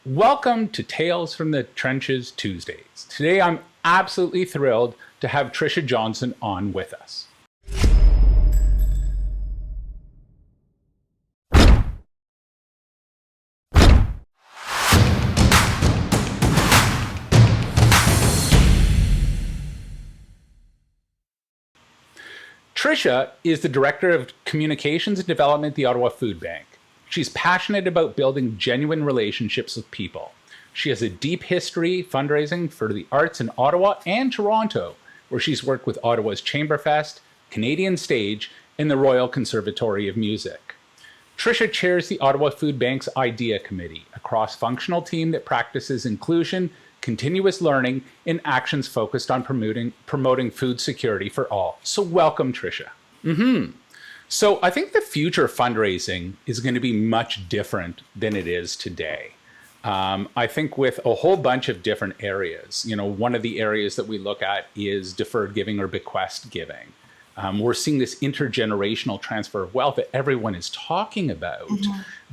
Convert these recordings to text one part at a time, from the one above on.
Welcome to Tales from the Trenches Tuesdays. Today I'm absolutely thrilled to have Tricia Johson on with us. Tricia is the Director of Communications and Development at the Ottawa Food Bank. She's passionate about building genuine relationships with people. She has a deep history fundraising for the arts in Ottawa and Toronto, where she's worked with Ottawa's Chamberfest, Canadian Stage, and the Royal Conservatory of Music. Tricia chairs the Ottawa Food Bank's IDEA Committee, a cross-functional team that practices inclusion, continuous learning, and actions focused on promoting food security for all. So welcome, Tricia. So I think the future of fundraising is going to be much different than it is today. I think with a whole bunch of different areas, one of the areas that we look at is deferred giving or bequest giving. We're seeing this intergenerational transfer of wealth that everyone is talking about.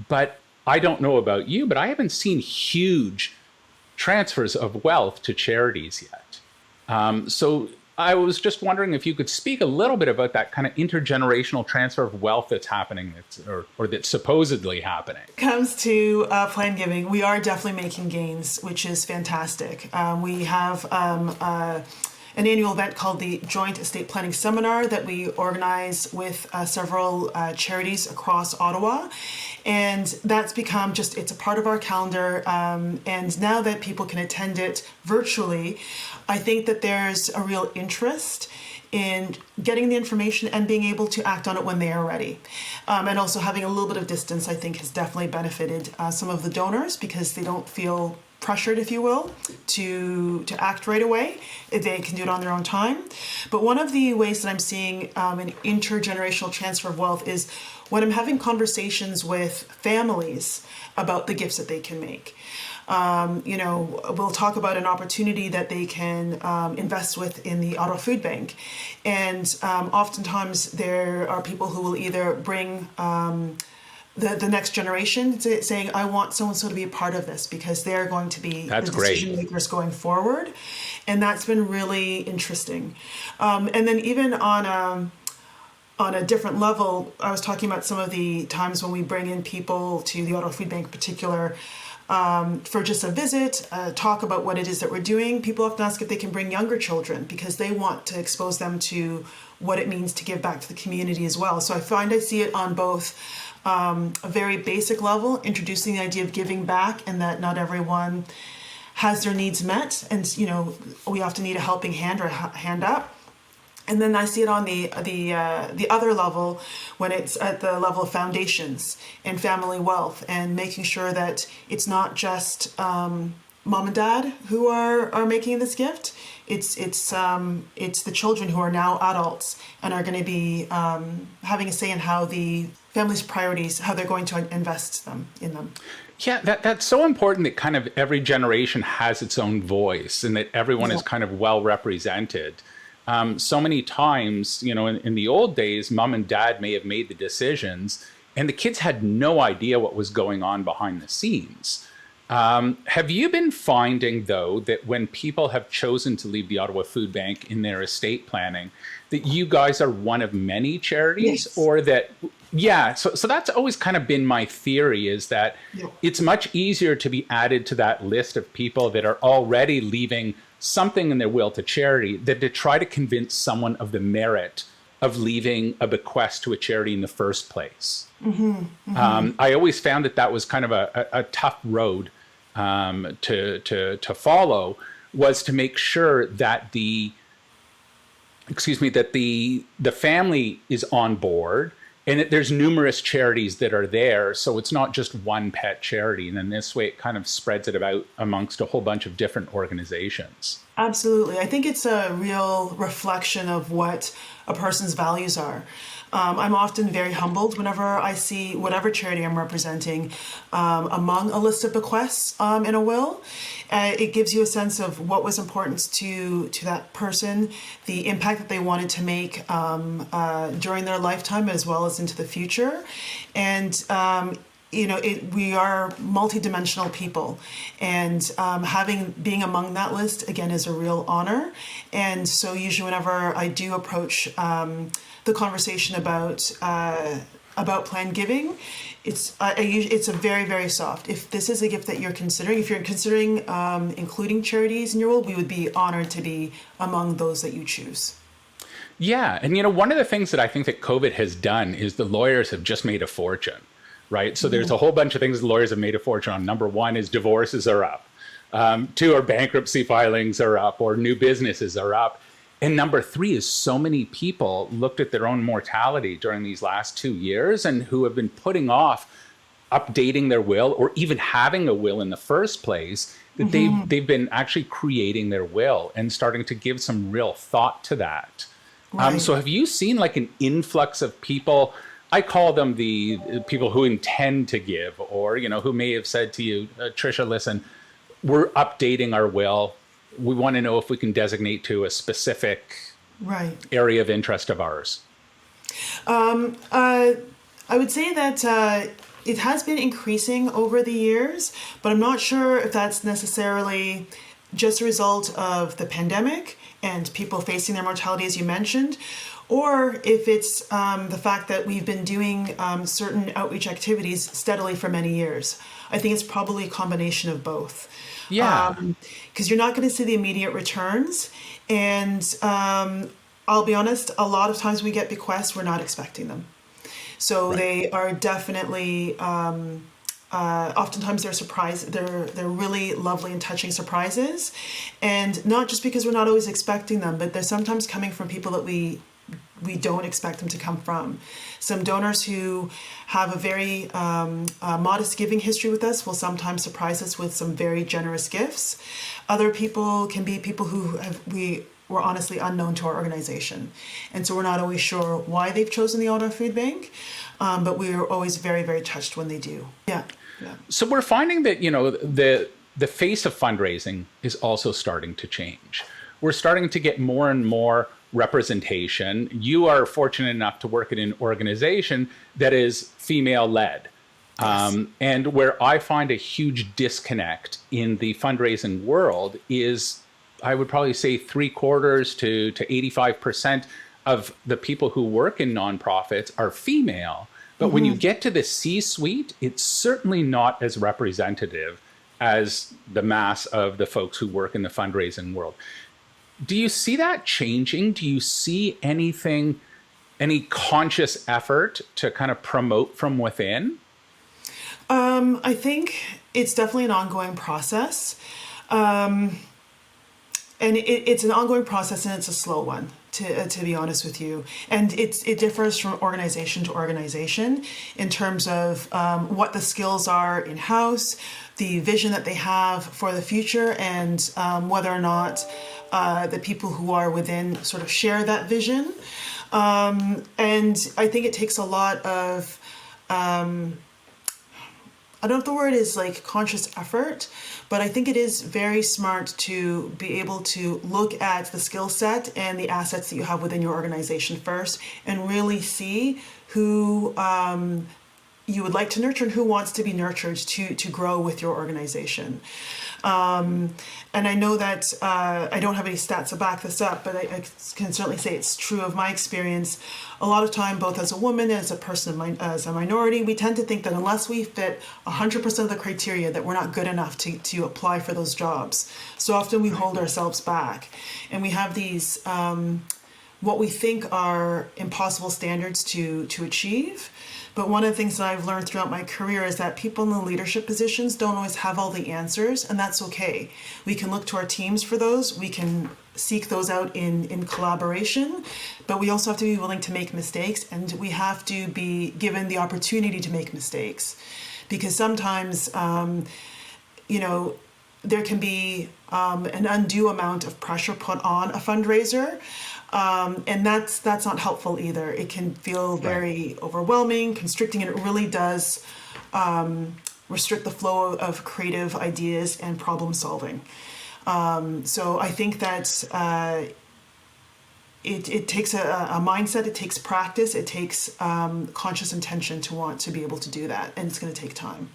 But I don't know about you, but I haven't seen huge transfers of wealth to charities yet. So I was just wondering if you could speak a little bit about that kind of intergenerational transfer of wealth that's happening, or that's supposedly happening. When it comes to planned giving, we are definitely making gains, which is fantastic. We have an annual event called the Joint Estate Planning Seminar that we organize with several charities across Ottawa. And that's become it's a part of our calendar. And now that people can attend it virtually, I think that there's a real interest in getting the information and being able to act on it when they are ready. And also having a little bit of distance, I think, has definitely benefited some of the donors because they don't feel pressured, if you will, to act right away. They can do it on their own time. But one of the ways that I'm seeing an intergenerational transfer of wealth is when I'm having conversations with families about the gifts that they can make. We'll talk about an opportunity that they can invest with in the Ottawa Food Bank. And oftentimes there are people who will either bring the next generation saying, I want so-and-so to be a part of this because they're going to be the decision makers going forward. And that's been really interesting. And then even on a different level, I was talking about some of the times when we bring in people to the Ottawa Food Bank in particular for just a visit, talk about what it is that we're doing. People often ask if they can bring younger children because they want to expose them to what it means to give back to the community as well. So I see it on both a very basic level, introducing the idea of giving back and that not everyone has their needs met. And, we often need a helping hand or a hand up. And then I see it on the other level when it's at the level of foundations and family wealth and making sure that it's not just mom and dad who are making this gift. It's the children who are now adults and are going to be having a say in how the family's priorities, how they're going to invest in them. Yeah, that's so important that kind of every generation has its own voice and that everyone is kind of well represented. So many times, in the old days, mom and dad may have made the decisions and the kids had no idea what was going on behind the scenes. Have you been finding, though, that when people have chosen to leave the Ottawa Food Bank in their estate planning, that you guys are one of many charities? Yes. Or that, so that's always kind of been my theory, is that it's much easier to be added to that list of people that are already leaving something in their will to charity than to try to convince someone of the merit of leaving a bequest to a charity in the first place. I always found that was kind of a tough road to follow, was to make sure that the family is on board and that there's numerous charities that are there. So it's not just one pet charity. And in this way, it kind of spreads it about amongst a whole bunch of different organizations. Absolutely. I think it's a real reflection of what a person's values are. I'm often very humbled whenever I see whatever charity I'm representing among a list of bequests in a will. It gives you a sense of what was important to that person, the impact that they wanted to make during their lifetime as well as into the future. And we are multidimensional people, and being among that list again is a real honor. And so usually whenever I do approach the conversation about planned giving, it's a very, very soft. If this is a gift that you're considering, if you're considering including charities in your will, we would be honored to be among those that you choose. Yeah. And, one of the things that I think that COVID has done is the lawyers have just made a fortune, right? So there's a whole bunch of things the lawyers have made a fortune on. Number one is divorces are up. Two are bankruptcy filings are up, or new businesses are up. And number three is so many people looked at their own mortality during these last 2 years and who have been putting off updating their will or even having a will in the first place, that they've been actually creating their will and starting to give some real thought to that. Right. So have you seen like an influx of people? I call them the people who intend to give, or, who may have said to you, Tricia, listen, we're updating our will. We want to know if we can designate to a specific area of interest of ours. I would say that it has been increasing over the years, but I'm not sure if that's necessarily just a result of the pandemic and people facing their mortality, as you mentioned, or if it's the fact that we've been doing certain outreach activities steadily for many years. I think it's probably a combination of both. Yeah. Because you're not going to see the immediate returns. And I'll be honest, a lot of times we get bequests, we're not expecting them. So they are definitely, oftentimes they're really lovely and touching surprises. And not just because we're not always expecting them, but they're sometimes coming from people that we don't expect them to come from. Some donors who have a very modest giving history with us will sometimes surprise us with some very generous gifts. Other people can be people who were honestly unknown to our organization. And so we're not always sure why they've chosen the Ottawa Food Bank, but we're always very, very touched when they do. Yeah. So we're finding that, the face of fundraising is also starting to change. We're starting to get more and more representation. You are fortunate enough to work in an organization that is female-led. Yes. And where I find a huge disconnect in the fundraising world is, I would probably say 3/4 to 85% of the people who work in nonprofits are female. But when you get to the C-suite, it's certainly not as representative as the mass of the folks who work in the fundraising world. Do you see that changing? Do you see any conscious effort to kind of promote from within? I think it's definitely an ongoing process. And it's an ongoing process, and it's a slow one, to be honest with you. And it differs from organization to organization in terms of what the skills are in-house, the vision that they have for the future, and whether or not the people who are within sort of share that vision. And I think it takes a lot of, I don't know if the word is like conscious effort, but I think it is very smart to be able to look at the skill set and the assets that you have within your organization first, and really see who you would like to nurture and who wants to be nurtured to grow with your organization. And I know that I don't have any stats to back this up, but I can certainly say it's true of my experience. A lot of time, both as a woman, as a person, as a minority, we tend to think that unless we fit 100% of the criteria, that we're not good enough to apply for those jobs. So often we hold ourselves back, and we have these what we think are impossible standards to achieve. But one of the things that I've learned throughout my career is that people in the leadership positions don't always have all the answers, and that's okay. We can look to our teams for those. We can seek those out in collaboration, but we also have to be willing to make mistakes, and we have to be given the opportunity to make mistakes. Because sometimes, there can be an undue amount of pressure put on a fundraiser. And that's not helpful either. It can feel very overwhelming, constricting, and it really does restrict the flow of creative ideas and problem solving. So I think that it takes a mindset, it takes practice, it takes conscious intention to want to be able to do that, and it's going to take time.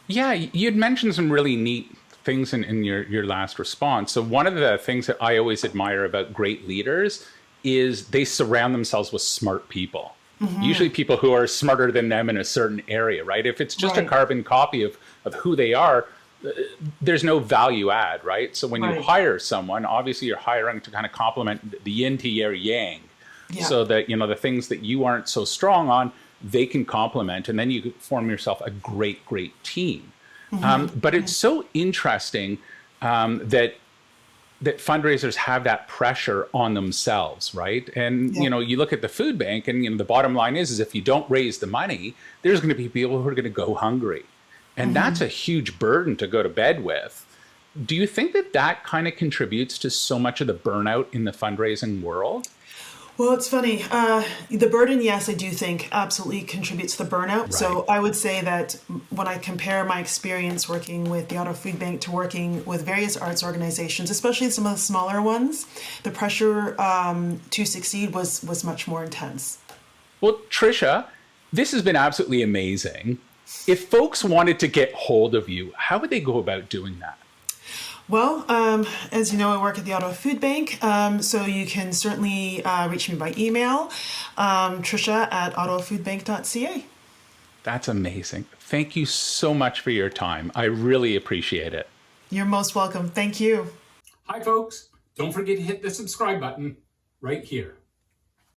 Yeah, you'd mentioned some really neat things in your last response. So one of the things that I always admire about great leaders is they surround themselves with smart people. Usually people who are smarter than them in a certain area, right? If it's just a carbon copy of who they are, there's no value add, right? So when you hire someone, obviously you're hiring to kind of complement the yin to your yang, so that, you know, the things that you aren't so strong on, they can complement, and then you form yourself a great team. But it's so interesting that fundraisers have that pressure on themselves, right? And you know, you look at the food bank, and you know, the bottom line is if you don't raise the money, there's going to be people who are going to go hungry, and that's a huge burden to go to bed with. Do you think that kind of contributes to so much of the burnout in the fundraising world? Well, it's funny. The burden, yes, I do think absolutely contributes to the burnout. So I would say that when I compare my experience working with the Ottawa Food Bank to working with various arts organizations, especially some of the smaller ones, the pressure to succeed was much more intense. Well, Tricia, this has been absolutely amazing. If folks wanted to get hold of you, how would they go about doing that? Well, as you know, I work at the Ottawa Food Bank, so you can certainly reach me by email, Tricia@ottawafoodbank.ca. That's amazing. Thank you so much for your time. I really appreciate it. You're most welcome. Thank you. Hi, folks. Don't forget to hit the subscribe button right here.